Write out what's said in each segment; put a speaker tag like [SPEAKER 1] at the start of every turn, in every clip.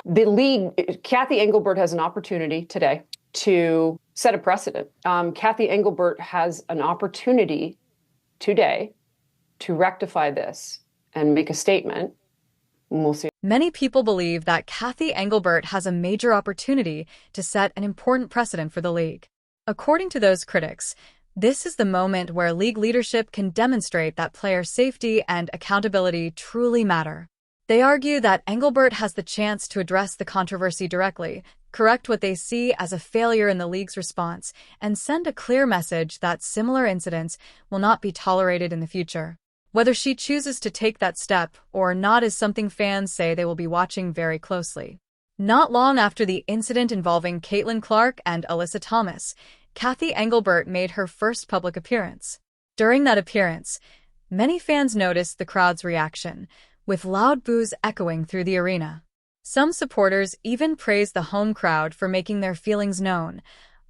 [SPEAKER 1] The league, Cathy Engelbert has an opportunity today to set a precedent. Cathy Engelbert has an opportunity today to rectify this and make a statement. And we'll see.
[SPEAKER 2] Many people believe that Cathy Engelbert has a major opportunity to set an important precedent for the league. According to those critics, this is the moment where league leadership can demonstrate that player safety and accountability truly matter. They argue that Engelbert has the chance to address the controversy directly, correct what they see as a failure in the league's response, and send a clear message that similar incidents will not be tolerated in the future. Whether she chooses to take that step or not is something fans say they will be watching very closely. Not long after the incident involving Caitlin Clark and Alyssa Thomas, Cathy Engelbert made her first public appearance. During that appearance, many fans noticed the crowd's reaction, with loud boos echoing through the arena. Some supporters even praised the home crowd for making their feelings known,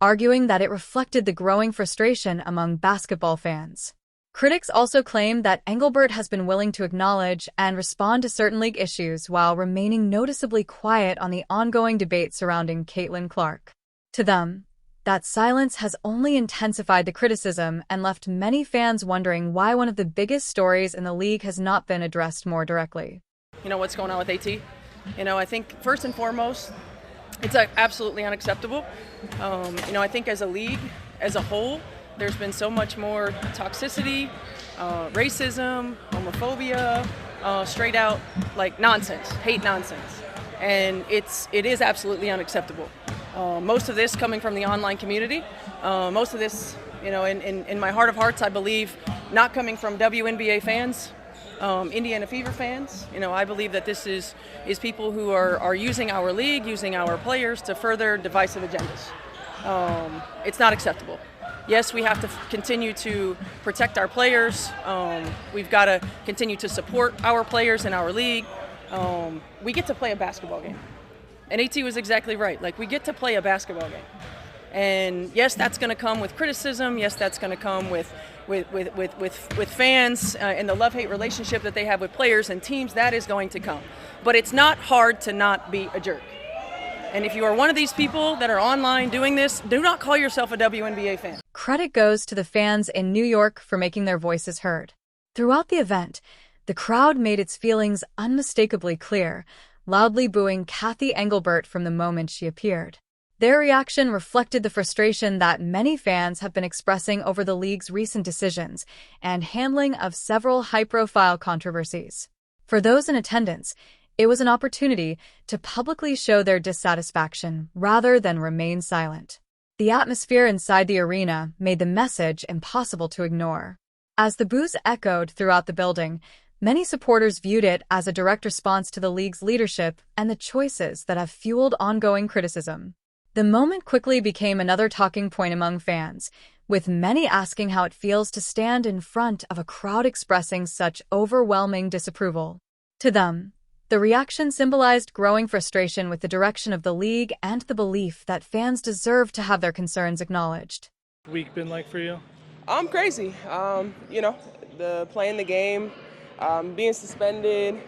[SPEAKER 2] arguing that it reflected the growing frustration among basketball fans. Critics also claim that Engelbert has been willing to acknowledge and respond to certain league issues while remaining noticeably quiet on the ongoing debate surrounding Caitlin Clark. To them, that silence has only intensified the criticism and left many fans wondering why one of the biggest stories in the league has not been addressed more directly.
[SPEAKER 3] What's going on with AT? I think first and foremost, it's absolutely unacceptable. I think as a league, as a whole, there's been so much more toxicity, racism, homophobia, straight out like nonsense, hate nonsense. And it is absolutely unacceptable. Most of this coming from the online community. Most of this, in my heart of hearts, I believe, not coming from WNBA fans, Indiana Fever fans. I believe that this is people who are using our league, using our players to further divisive agendas. It's not acceptable. Yes, we have to continue to protect our players. We've got to continue to support our players in our league. We get to play a basketball game. And AT was exactly right. We get to play a basketball game. And yes, that's going to come with criticism. Yes, that's going to come with fans and the love-hate relationship that they have with players and teams. That is going to come. But it's not hard to not be a jerk. And if you are one of these people that are online doing this, do not call yourself a WNBA fan.
[SPEAKER 2] Credit goes to the fans in New York for making their voices heard. Throughout the event, the crowd made its feelings unmistakably clear, loudly booing Cathy Engelbert from the moment she appeared. Their reaction reflected the frustration that many fans have been expressing over the league's recent decisions and handling of several high-profile controversies. For those in attendance, it was an opportunity to publicly show their dissatisfaction rather than remain silent. The atmosphere inside the arena made the message impossible to ignore. As the boos echoed throughout the building, many supporters viewed it as a direct response to the league's leadership and the choices that have fueled ongoing criticism. The moment quickly became another talking point among fans, with many asking how it feels to stand in front of a crowd expressing such overwhelming disapproval. To them, the reaction symbolized growing frustration with the direction of the league and the belief that fans deserve to have their concerns acknowledged.
[SPEAKER 4] Week been like for you?
[SPEAKER 5] Crazy. The playing the game, being suspended,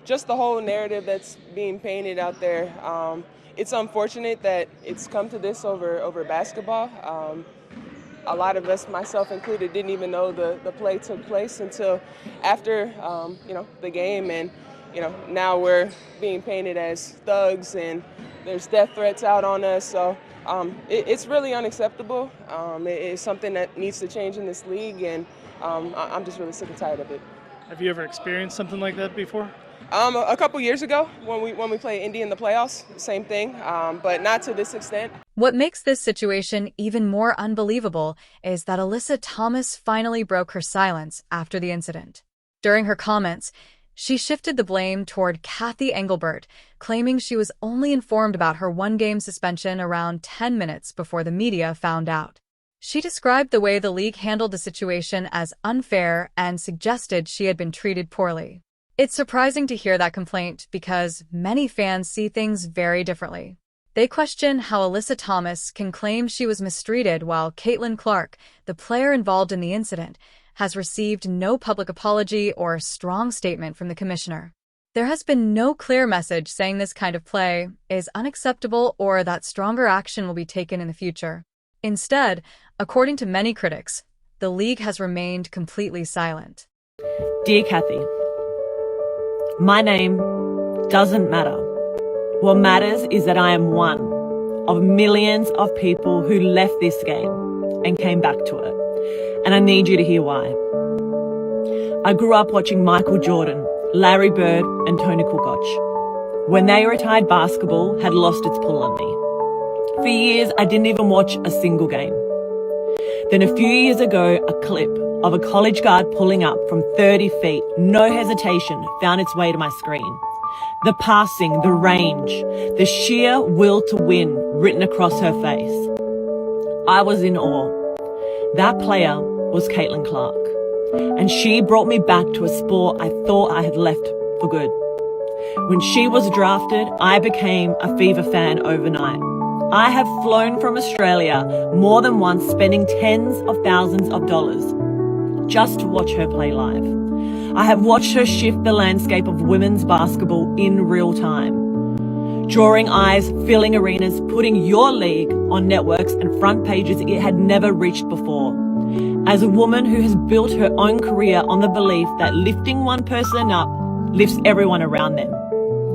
[SPEAKER 5] just the whole narrative that's being painted out there. It's unfortunate that it's come to this over basketball. A lot of us, myself included, didn't even know the play took place until after, the game. And, now we're being painted as thugs and there's death threats out on us. So it's really unacceptable. It's something that needs to change in this league, and I'm just really sick and tired of it.
[SPEAKER 4] Have you ever experienced something like that before?
[SPEAKER 5] A couple years ago when we played Indy in the playoffs, same thing, but not to this extent.
[SPEAKER 2] What makes this situation even more unbelievable is that Alyssa Thomas finally broke her silence after the incident. During her comments, she shifted the blame toward Cathy Engelbert, claiming she was only informed about her one-game suspension around 10 minutes before the media found out. She described the way the league handled the situation as unfair and suggested she had been treated poorly. It's surprising to hear that complaint because many fans see things very differently. They question how Alyssa Thomas can claim she was mistreated while Caitlin Clark, the player involved in the incident, has received no public apology or strong statement from the commissioner. There has been no clear message saying this kind of play is unacceptable or that stronger action will be taken in the future. Instead, according to many critics, the league has remained completely silent.
[SPEAKER 6] Dear Cathy, my name doesn't matter. What matters is that I am one of millions of people who left this game and came back to it. And I need you to hear why. I grew up watching Michael Jordan, Larry Bird and Tony Kukoc. When they retired, basketball had lost its pull on me. For years, I didn't even watch a single game. Then a few years ago, a clip of a college guard pulling up from 30 feet, no hesitation, found its way to my screen. The passing, the range, the sheer will to win written across her face. I was in awe. That player was Caitlin Clark. And she brought me back to a sport I thought I had left for good. When she was drafted, I became a Fever fan overnight. I have flown from Australia more than once, spending tens of thousands of dollars just to watch her play live. I have watched her shift the landscape of women's basketball in real time, drawing eyes, filling arenas, putting your league on networks and front pages it had never reached before. As a woman who has built her own career on the belief that lifting one person up lifts everyone around them,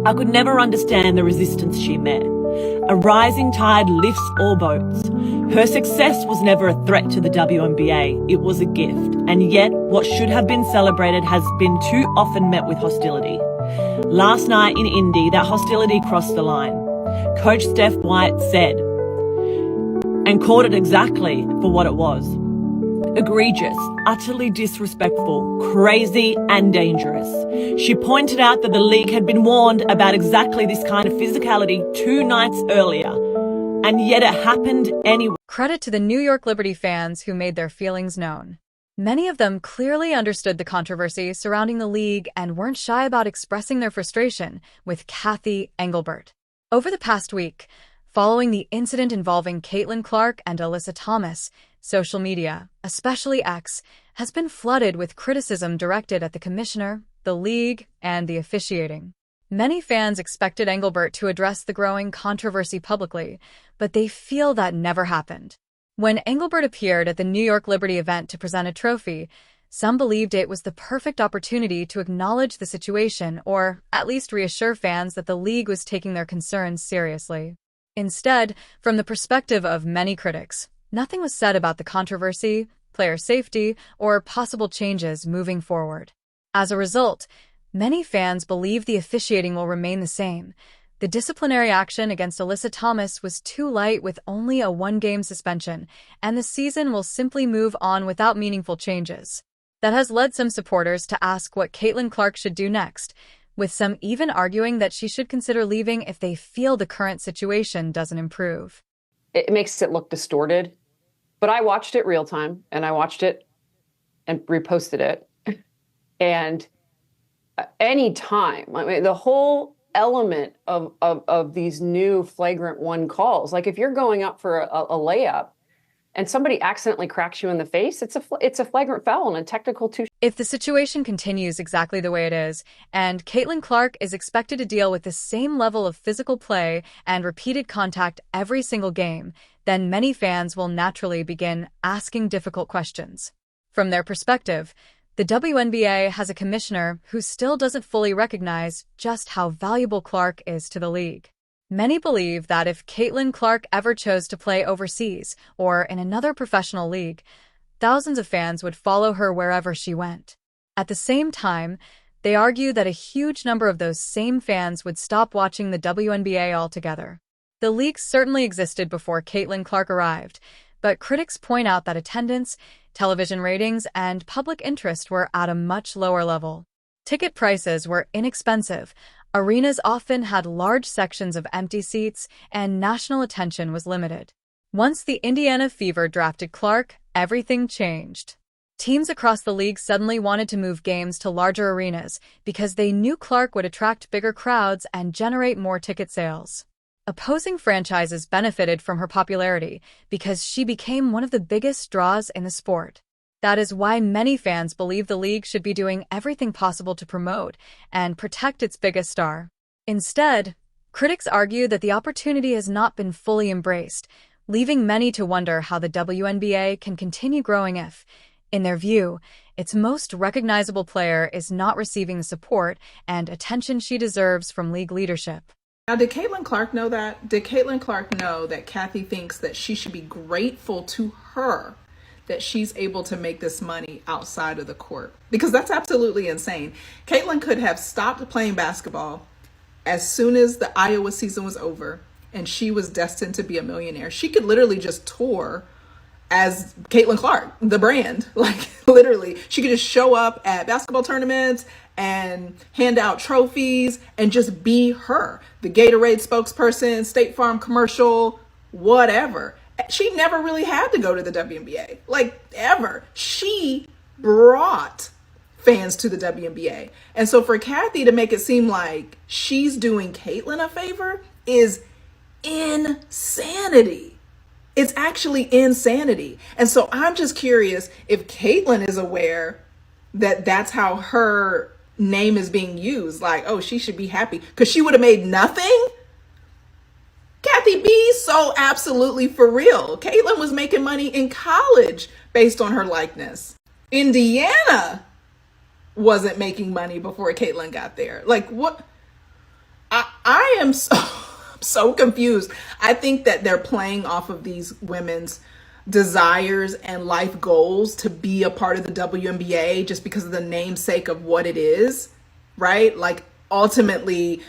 [SPEAKER 6] I could never understand the resistance she met. A rising tide lifts all boats. Her success was never a threat to the WNBA, it was a gift. And yet, what should have been celebrated has been too often met with hostility. Last night in Indy, that hostility crossed the line. Coach Steph White said, and called it exactly for what it was: egregious, utterly disrespectful, crazy and dangerous. She pointed out that the league had been warned about exactly this kind of physicality 2 nights earlier, and yet it happened anyway.
[SPEAKER 2] Credit to the New York Liberty fans who made their feelings known. Many of them clearly understood the controversy surrounding the league and weren't shy about expressing their frustration with Cathy Engelbert. Over the past week, following the incident involving Caitlin Clark and Alyssa Thomas, social media, especially X, has been flooded with criticism directed at the commissioner, the league, and the officiating. Many fans expected Engelbert to address the growing controversy publicly, but they feel that never happened. When Engelbert appeared at the New York Liberty event to present a trophy, some believed it was the perfect opportunity to acknowledge the situation or at least reassure fans that the league was taking their concerns seriously. Instead, from the perspective of many critics, nothing was said about the controversy, player safety, or possible changes moving forward. As a result, many fans believe the officiating will remain the same. The disciplinary action against Alyssa Thomas was too light with only a 1-game suspension, and the season will simply move on without meaningful changes. That has led some supporters to ask what Caitlin Clark should do next, with some even arguing that she should consider leaving if they feel the current situation doesn't improve.
[SPEAKER 1] It makes it look distorted, but I watched it real time, and I watched it and reposted it. And any time, I mean, the whole element of these new flagrant 1 calls, like if you're going up for a layup and somebody accidentally cracks you in the face, it's a flagrant foul and a technical 2.
[SPEAKER 2] If the situation continues exactly the way it is, and Caitlin Clark is expected to deal with the same level of physical play and repeated contact every single game, then many fans will naturally begin asking difficult questions. From their perspective, the WNBA has a commissioner who still doesn't fully recognize just how valuable Clark is to the league. Many believe that if Caitlin Clark ever chose to play overseas or in another professional league, thousands of fans would follow her wherever she went. At the same time, they argue that a huge number of those same fans would stop watching the WNBA altogether. The league certainly existed before Caitlin Clark arrived, but critics point out that attendance, television ratings, and public interest were at a much lower level. Ticket prices were inexpensive, arenas often had large sections of empty seats, and national attention was limited. Once the Indiana Fever drafted Clark, everything changed. Teams across the league suddenly wanted to move games to larger arenas because they knew Clark would attract bigger crowds and generate more ticket sales. Opposing franchises benefited from her popularity because she became one of the biggest draws in the sport. That is why many fans believe the league should be doing everything possible to promote and protect its biggest star. Instead, critics argue that the opportunity has not been fully embraced, leaving many to wonder how the WNBA can continue growing if, in their view, its most recognizable player is not receiving the support and attention she deserves from league leadership.
[SPEAKER 7] Now, did Caitlin Clark know that? Did Caitlin Clark know that Cathy thinks that she should be grateful to her that she's able to make this money outside of the court? Because that's absolutely insane. Caitlin could have stopped playing basketball as soon as the Iowa season was over and she was destined to be a millionaire. She could literally just tour as Caitlin Clark, the brand. Like, literally, she could just show up at basketball tournaments and hand out trophies and just be her. The Gatorade spokesperson, State Farm commercial, whatever. She never really had to go to the WNBA, like, ever. She brought fans to the WNBA. And so for Cathy to make it seem like she's doing Caitlin a favor is insanity. It's actually insanity. And so I'm just curious if Caitlin is aware that that's how her name is being used. Like, oh, she should be happy because she would have made nothing. Cathy B, so absolutely for real. Caitlin was making money in college based on her likeness. Indiana wasn't making money before Caitlin got there. Like, what? I am so confused. I think that they're playing off of these women's desires and life goals to be a part of the WNBA just because of the namesake of what it is, right? Like, ultimately,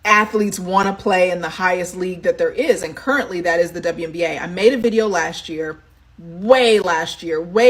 [SPEAKER 7] athletes want to play in the highest league that there is, and currently that is the WNBA. I made a video last year, way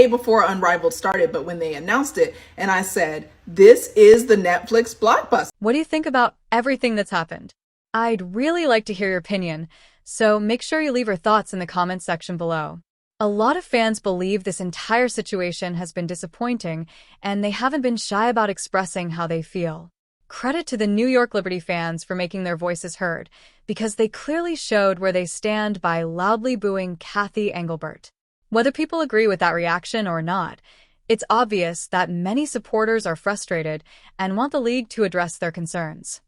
[SPEAKER 7] before Unrivaled started, but when they announced it, and I said, this is the Netflix blockbuster.
[SPEAKER 2] What do you think about everything that's happened? I'd really like to hear your opinion, so make sure you leave your thoughts in the comments section below. A lot of fans believe this entire situation has been disappointing, and they haven't been shy about expressing how they feel. Credit to the New York Liberty fans for making their voices heard, because they clearly showed where they stand by loudly booing Cathy Engelbert. Whether people agree with that reaction or not, it's obvious that many supporters are frustrated and want the league to address their concerns.